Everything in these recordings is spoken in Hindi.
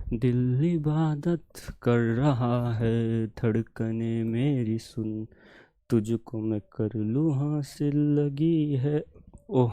दिल इबादत कर रहा है, धड़कने मेरी सुन, तुझको मैं कर लूँ हासिल लगी है। ओह,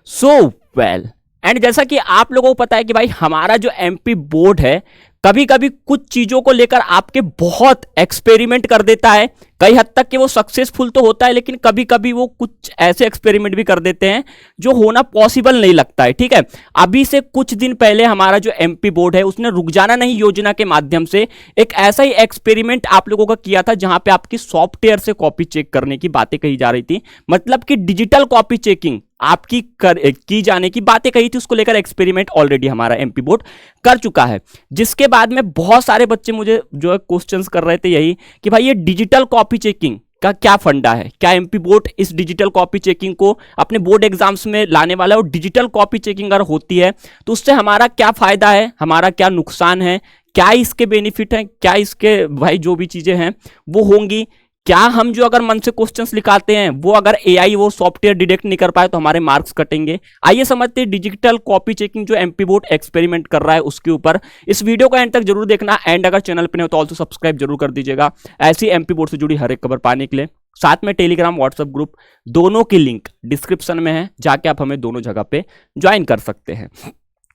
सो वेल। एंड जैसा कि आप लोगों को पता है कि भाई हमारा जो एमपी बोर्ड है कभी कभी कुछ चीजों को लेकर आपके बहुत एक्सपेरिमेंट कर देता है। कई हद तक कि वो सक्सेसफुल तो होता है, लेकिन कभी कभी वो कुछ ऐसे एक्सपेरिमेंट भी कर देते हैं जो होना पॉसिबल नहीं लगता है। ठीक है, अभी से कुछ दिन पहले हमारा जो एमपी बोर्ड है उसने रुक जाना नहीं योजना के माध्यम से एक ऐसा ही एक्सपेरिमेंट आप लोगों का किया था, जहां पे आपकी सॉफ्टवेयर से कॉपी चेक करने की बातें कही जा रही थी। मतलब कि डिजिटल कॉपी चेकिंग आपकी की जाने की बातें कही थी। उसको लेकर एक्सपेरिमेंट ऑलरेडी हमारा एमपी बोर्ड कर चुका है, जिसके बाद में बहुत सारे बच्चे मुझे जो है क्वेश्चंस कर रहे थे यही कि भाई ये डिजिटल कॉपी चेकिंग का क्या फंडा है, क्या एमपी बोर्ड इस डिजिटल कॉपी चेकिंग को अपने बोर्ड एग्जाम्स में लाने वाला है, और डिजिटल कॉपी चेकिंग अगर होती है तो उससे हमारा क्या फायदा है, हमारा क्या नुकसान है, क्या इसके बेनिफिट है, क्या इसके भाई जो भी चीजें हैं वो होंगी, क्या हम जो अगर मन से क्वेश्चंस लिखाते हैं वो अगर एआई वो सॉफ्टवेयर डिटेक्ट नहीं कर पाए तो हमारे मार्क्स कटेंगे। आइए समझते हैं डिजिटल कॉपी चेकिंग जो एमपी बोर्ड एक्सपेरिमेंट कर रहा है उसके ऊपर। इस वीडियो को एंड तक जरूर देखना, एंड अगर चैनल पर नहीं हो तो ऑल्सो सब्सक्राइब जरूर कर दीजिएगा ऐसी एमपी बोर्ड से जुड़ी हर एक खबर पाने के लिए। साथ में टेलीग्राम व्हाट्सएप ग्रुप दोनों की लिंक डिस्क्रिप्शन में है, जाके आप हमें दोनों जगह पे ज्वाइन कर सकते हैं।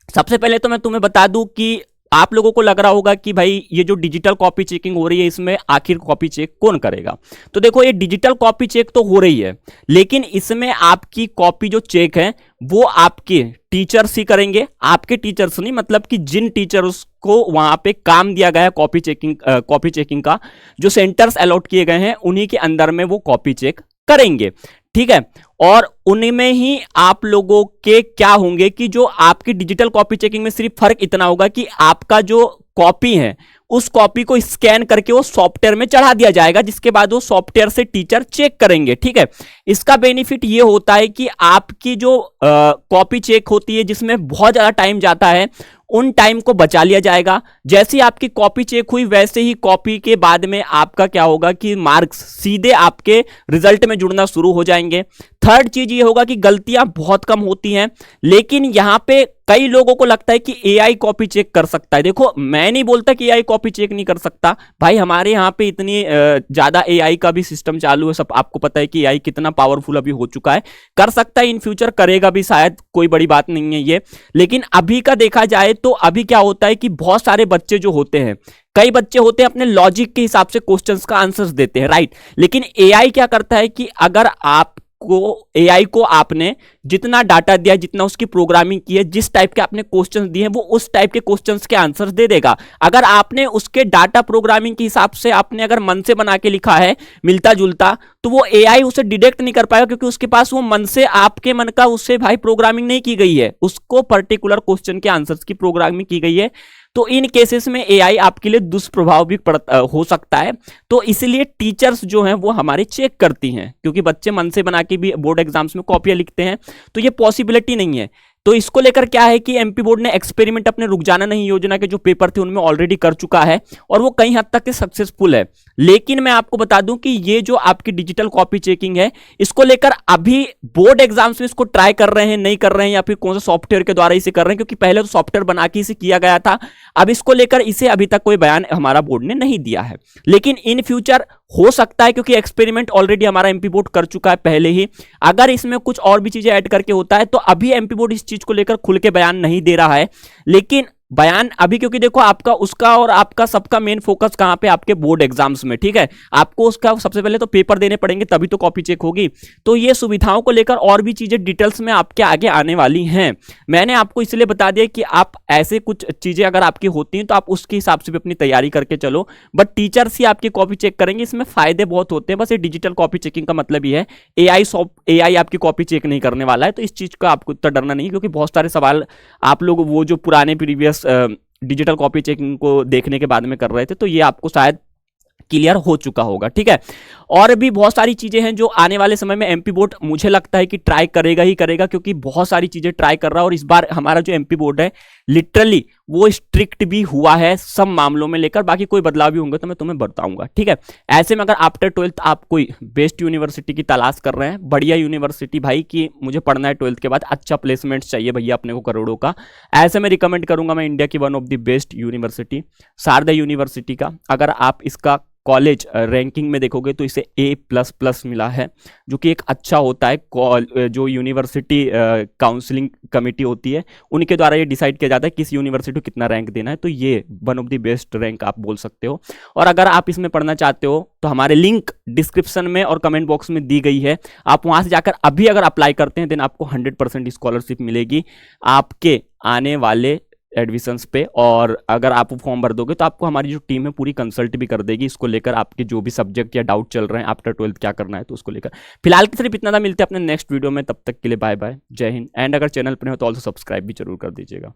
सबसे पहले तो मैं तुम्हें बता दूं कि आप लोगों को लग रहा होगा कि भाई ये जो डिजिटल कॉपी चेकिंग हो रही है इसमें आखिर कॉपी चेक कौन करेगा। तो देखो, ये डिजिटल कॉपी चेक तो हो रही है, लेकिन इसमें आपकी कॉपी जो चेक है वो आपके टीचर्स ही करेंगे। आपके टीचर्स नहीं, मतलब कि जिन टीचर्स को वहां पे काम दिया गया है कॉपी चेकिंग का, जो सेंटर्स अलॉट किए गए हैं उन्हीं के अंदर में वो कॉपी चेक करेंगे। ठीक है, और उनमें ही आप लोगों के क्या होंगे कि जो आपकी डिजिटल कॉपी चेकिंग में सिर्फ फर्क इतना होगा कि आपका जो कॉपी है उस कॉपी को स्कैन करके वो सॉफ्टवेयर में चढ़ा दिया जाएगा, जिसके बाद वो सॉफ्टवेयर से टीचर चेक करेंगे। ठीक है, इसका बेनिफिट ये होता है कि आपकी जो कॉपी चेक होती है जिसमें बहुत ज्यादा टाइम जाता है, उन टाइम को बचा लिया जाएगा। जैसे ही आपकी कॉपी चेक हुई वैसे ही कॉपी के बाद में आपका क्या होगा कि मार्क्स सीधे आपके रिजल्ट में जुड़ना शुरू हो जाएंगे। थर्ड चीज ये होगा कि गलतियां बहुत कम होती हैं, लेकिन यहां पे कई लोगों को लगता है कि एआई कॉपी चेक कर सकता है। देखो, मैं नहीं बोलता कि एआई कॉपी चेक नहीं कर सकता भाई, हमारे यहाँ पे इतनी ज्यादा एआई का भी सिस्टम चालू है, सब आपको पता है कि एआई कितना पावरफुल अभी हो चुका है, कर सकता है, इन फ्यूचर करेगा भी शायद, कोई बड़ी बात नहीं है ये। लेकिन अभी का देखा जाए तो अभी क्या होता है कि बहुत सारे बच्चे जो होते हैं, कई बच्चे होते हैं अपने लॉजिक के हिसाब से क्वेश्चंस का आंसर्स देते हैं, राइट। लेकिन एआई क्या करता है कि अगर आप एआई को आपने जितना डाटा दिया, जितना उसकी प्रोग्रामिंग की है, जिस टाइप के आपने क्वेश्चंस दिए हैं वो उस टाइप के क्वेश्चंस के आंसर्स दे देगा। अगर आपने उसके डाटा प्रोग्रामिंग के हिसाब से आपने अगर मन से बना के लिखा है मिलता जुलता, तो वो एआई उसे डिटेक्ट नहीं कर पाएगा, क्योंकि उसके पास वो मन से आपके मन का उससे भाई प्रोग्रामिंग नहीं की गई है, उसको पर्टिकुलर क्वेश्चन के आंसर्स की प्रोग्रामिंग की गई है। तो इन केसेस में एआई आपके लिए दुष्प्रभाव भी हो सकता है। तो इसलिए टीचर्स जो हैं वो हमारे चेक करती हैं, क्योंकि बच्चे मन से बना के भी बोर्ड एग्जाम्स में कॉपियां लिखते हैं, तो ये पॉसिबिलिटी नहीं है। तो इसको लेकर क्या है कि एमपी बोर्ड ने एक्सपेरिमेंट अपने रुक जाना नहीं योजना के जो पेपर थे उनमें ऑलरेडी कर चुका है, और वो कई हद तक सक्सेसफुल है। लेकिन मैं आपको बता दूं कि ये जो आपकी डिजिटल कॉपी चेकिंग है, इसको लेकर अभी बोर्ड एग्जाम्स में इसको ट्राई कर रहे हैं, नहीं कर रहे हैं, या फिर कौन सा सॉफ्टवेयर के द्वारा इसे कर रहे हैं, क्योंकि पहले तो सॉफ्टवेयर बना के इसे किया गया था। अब इसको लेकर इसे अभी तक कोई बयान हमारा बोर्ड ने नहीं दिया है, लेकिन इन फ्यूचर हो सकता है, क्योंकि एक्सपेरिमेंट ऑलरेडी हमारा एमपी बोर्ड कर चुका है पहले ही। अगर इसमें कुछ और भी चीजें ऐड करके होता है तो अभी एमपी बोर्ड इस चीज को लेकर खुल के बयान नहीं दे रहा है, लेकिन बयान अभी, क्योंकि देखो आपका उसका और आपका सबका मेन फोकस कहां पे, आपके बोर्ड एग्जाम्स में। ठीक है, आपको उसका सबसे पहले तो पेपर देने पड़ेंगे, तभी तो कॉपी चेक होगी। तो ये सुविधाओं को लेकर और भी चीजें डिटेल्स में आपके आगे आने वाली हैं। मैंने आपको इसलिए बता दिया कि आप ऐसे कुछ चीजें अगर आपकी होती हैं तो आप उसके हिसाब से भी अपनी तैयारी करके चलो, बट टीचर्स ही आपकी कॉपी चेक करेंगे। इसमें फायदे बहुत होते हैं, बस ये डिजिटल कॉपी चेकिंग का मतलब ही है, एआई आपकी कॉपी चेक नहीं करने वाला है। तो इस चीज का आपको इतना डरना नहीं, क्योंकि बहुत सारे सवाल आप लोग वो जो पुराने प्रीवियस डिजिटल कॉपी चेकिंग को देखने के बाद में कर रहे थे, तो ये आपको शायद क्लियर हो चुका होगा। ठीक है, और भी बहुत सारी चीजें हैं जो आने वाले समय में एमपी बोर्ड मुझे लगता है कि ट्राई करेगा ही करेगा, क्योंकि बहुत सारी चीजें ट्राई कर रहा है। और इस बार हमारा जो एमपी बोर्ड है लिटरली वो स्ट्रिक्ट भी हुआ है सब मामलों में लेकर, बाकी कोई बदलाव भी होंगे तो मैं तुम्हें बताऊंगा, ठीक है। ऐसे में अगर आफ्टर 12th आप कोई बेस्ट यूनिवर्सिटी की तलाश कर रहे हैं, बढ़िया यूनिवर्सिटी भाई कि मुझे पढ़ना है 12th के बाद, अच्छा प्लेसमेंट चाहिए भैया अपने को करोड़ों का, ऐसे में रिकमेंड करूंगा मैं इंडिया की one of the best university Sharda university का। अगर आप इसका कॉलेज रैंकिंग में देखोगे तो इसे A++ मिला है, जो कि एक अच्छा होता है। जो यूनिवर्सिटी काउंसलिंग कमेटी होती है उनके द्वारा ये डिसाइड किया जाता है किस यूनिवर्सिटी को कितना रैंक देना है, तो ये one of the best rank आप बोल सकते हो। और अगर आप इसमें पढ़ना चाहते हो तो हमारे लिंक डिस्क्रिप्शन में और कमेंट बॉक्स में दी गई है, आप वहां से जाकर अभी अगर अप्लाई करते हैं देन आपको 100% स्कॉलरशिप मिलेगी आपके आने वाले एडमिशंस पे। और अगर आप फॉर्म भर दोगे तो आपको हमारी जो टीम है पूरी कंसल्ट भी कर देगी इसको लेकर, आपके जो भी सब्जेक्ट या डाउट चल रहे हैं आफ्टर 12th क्या करना है तो उसको लेकर। फिलहाल की सिर्फ इतना था, मिलते हैं अपने नेक्स्ट वीडियो में, तब तक के लिए बाय बाय, जय हिंद। एंड अगर चैनल पर हो तो ऑल्सो सब्सक्राइब भी जरूर कर दीजिएगा।